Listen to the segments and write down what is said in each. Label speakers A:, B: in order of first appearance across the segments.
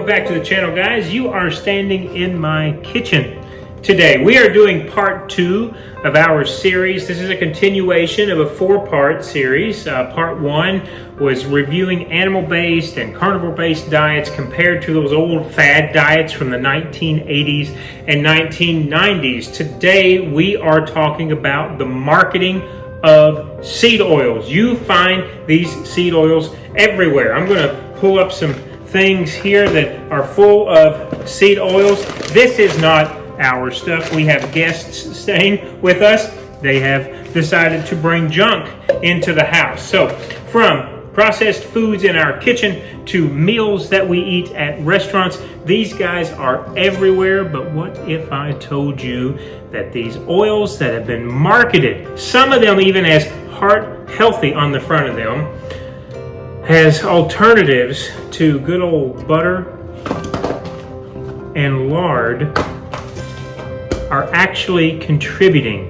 A: back to the channel, guys. You are standing in my kitchen today. We are doing part 2 of our series. This is a continuation of a 4-part series. Part 1 was reviewing animal-based and carnivore-based diets compared to those old fad diets from the 1980s and 1990s. Today we are talking about the marketing of seed oils. You find these seed oils everywhere. I'm going to pull up some things here that are full of seed oils. This is not our stuff. We have guests staying with us. They have decided to bring junk into the house. So from processed foods in our kitchen to meals that we eat at restaurants, these guys are everywhere. But what if I told you that these oils that have been marketed, some of them even as heart healthy on the front of them, has alternatives to good old butter and lard, are actually contributing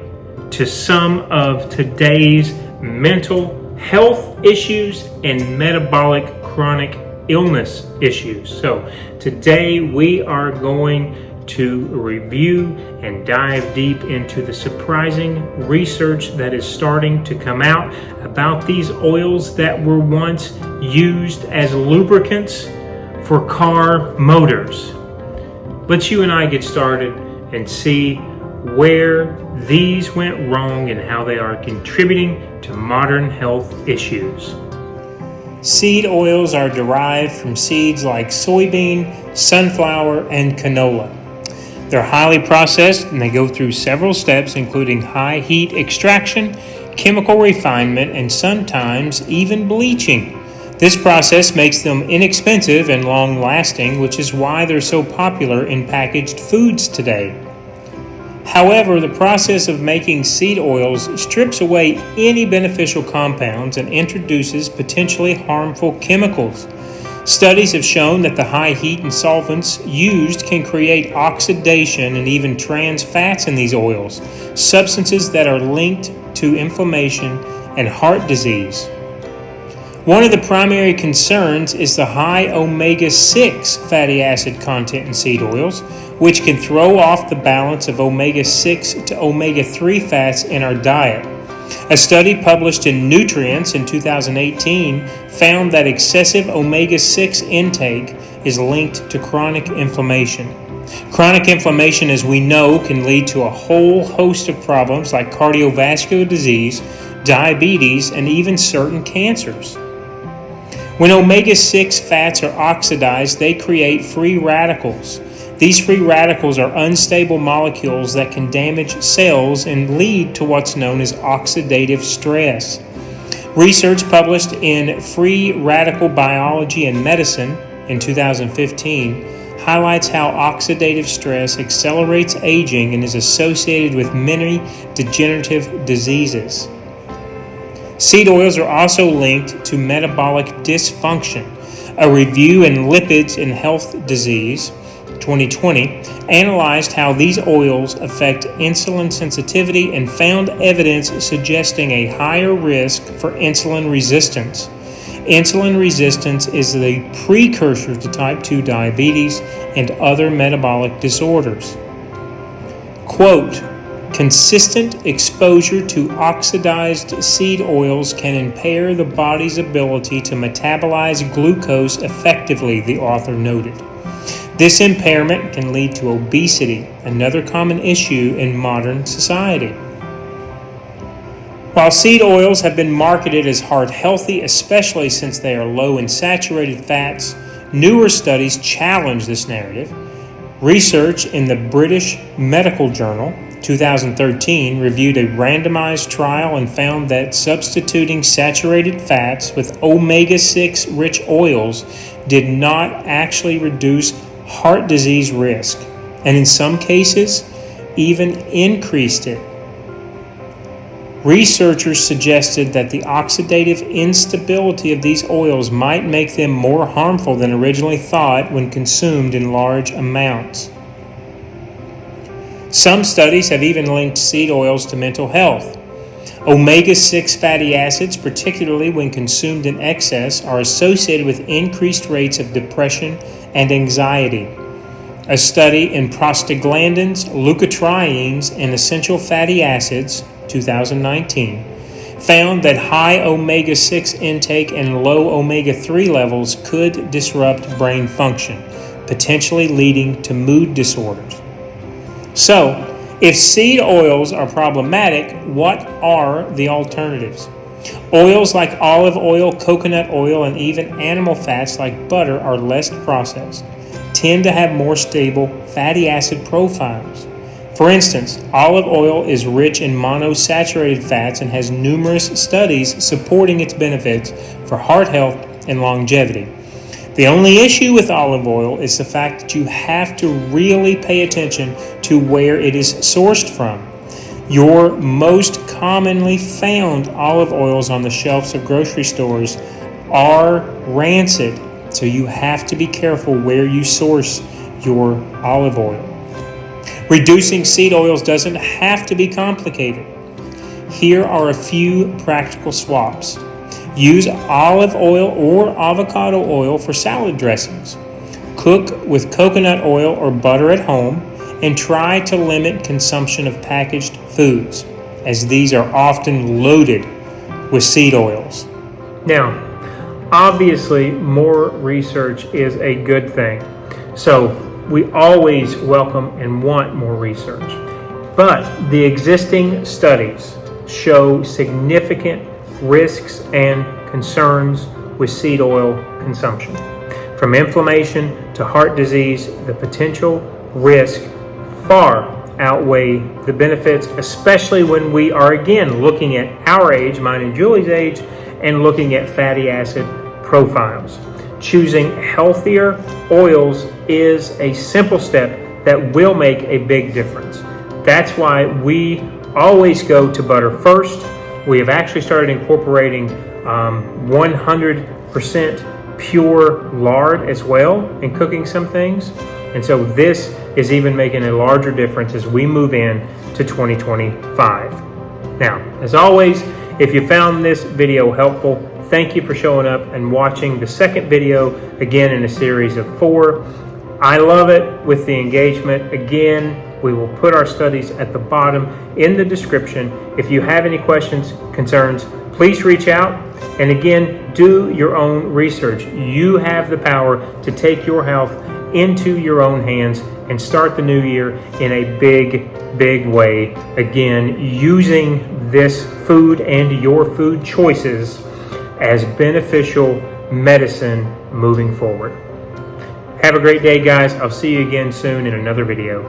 A: to some of today's mental health issues and metabolic chronic illness issues. So today we are going to review and dive deep into the surprising research that is starting to come out about these oils that were once used as lubricants for car motors. Let's you and I get started and see where these went wrong and how they are contributing to modern health issues. Seed oils are derived from seeds like soybean, sunflower, and canola. They're highly processed and they go through several steps, including high heat extraction, chemical refinement, and sometimes even bleaching. This process makes them inexpensive and long-lasting, which is why they're so popular in packaged foods today. However, the process of making seed oils strips away any beneficial compounds and introduces potentially harmful chemicals. Studies have shown that the high heat and solvents used can create oxidation and even trans fats in these oils, substances that are linked to inflammation and heart disease. One of the primary concerns is the high omega-6 fatty acid content in seed oils, which can throw off the balance of omega-6 to omega-3 fats in our diet. A study published in Nutrients in 2018 found that excessive omega-6 intake is linked to chronic inflammation. Chronic inflammation, as we know, can lead to a whole host of problems like cardiovascular disease, diabetes, and even certain cancers. When omega-6 fats are oxidized, they create free radicals. These free radicals are unstable molecules that can damage cells and lead to what's known as oxidative stress. Research published in Free Radical Biology and Medicine in 2015 highlights how oxidative stress accelerates aging and is associated with many degenerative diseases. Seed oils are also linked to metabolic dysfunction. A review in Lipids in Health Disease 2020 analyzed how these oils affect insulin sensitivity and found evidence suggesting a higher risk for insulin resistance. Insulin resistance is the precursor to type 2 diabetes and other metabolic disorders. Quote, consistent exposure to oxidized seed oils can impair the body's ability to metabolize glucose effectively, the author noted. This impairment can lead to obesity, another common issue in modern society. While seed oils have been marketed as heart healthy, especially since they are low in saturated fats, newer studies challenge this narrative. Research in the British Medical Journal 2013 reviewed a randomized trial and found that substituting saturated fats with omega-6 rich oils did not actually reduce heart disease risk, and in some cases, even increased it. Researchers suggested that the oxidative instability of these oils might make them more harmful than originally thought when consumed in large amounts. Some studies have even linked seed oils to mental health. Omega-6 fatty acids, particularly when consumed in excess, are associated with increased rates of depression and anxiety. A study in prostaglandins, leukotrienes, and essential fatty acids, 2019, found that high omega-6 intake and low omega-3 levels could disrupt brain function, potentially leading to mood disorders. So, if seed oils are problematic, what are the alternatives? Oils like olive oil, coconut oil, and even animal fats like butter are less processed, tend to have more stable fatty acid profiles. For instance, olive oil is rich in monosaturated fats and has numerous studies supporting its benefits for heart health and longevity. The only issue with olive oil is the fact that you have to really pay attention to where it is sourced from. Your most commonly found olive oils on the shelves of grocery stores are rancid, so you have to be careful where you source your olive oil. Reducing seed oils doesn't have to be complicated. Here are a few practical swaps. Use olive oil or avocado oil for salad dressings. Cook with coconut oil or butter at home, and try to limit consumption of packaged foods, as these are often loaded with seed oils. Now, obviously, more research is a good thing. So we always welcome and want more research. But the existing studies show significant risks and concerns with seed oil consumption. From inflammation to heart disease, the potential risk far outweigh the benefits, especially when we are again looking at our age, mine and Julie's age, and looking at fatty acid profiles. Choosing healthier oils is a simple step that will make a big difference. That's why we always go to butter first. We have actually started incorporating 100% pure lard as well in cooking some things. And so this is even making a larger difference as we move in to 2025. Now, as always, if you found this video helpful, thank you for showing up and watching the second video, again in a series of 4. I love it with the engagement. Again, we will put our studies at the bottom in the description. If you have any questions, concerns, please reach out. And again, do your own research. You have the power to take your health into your own hands and start the new year in a big way. Again, using this food and your food choices as beneficial medicine moving forward. Have a great day, guys. I'll see you again soon in another video.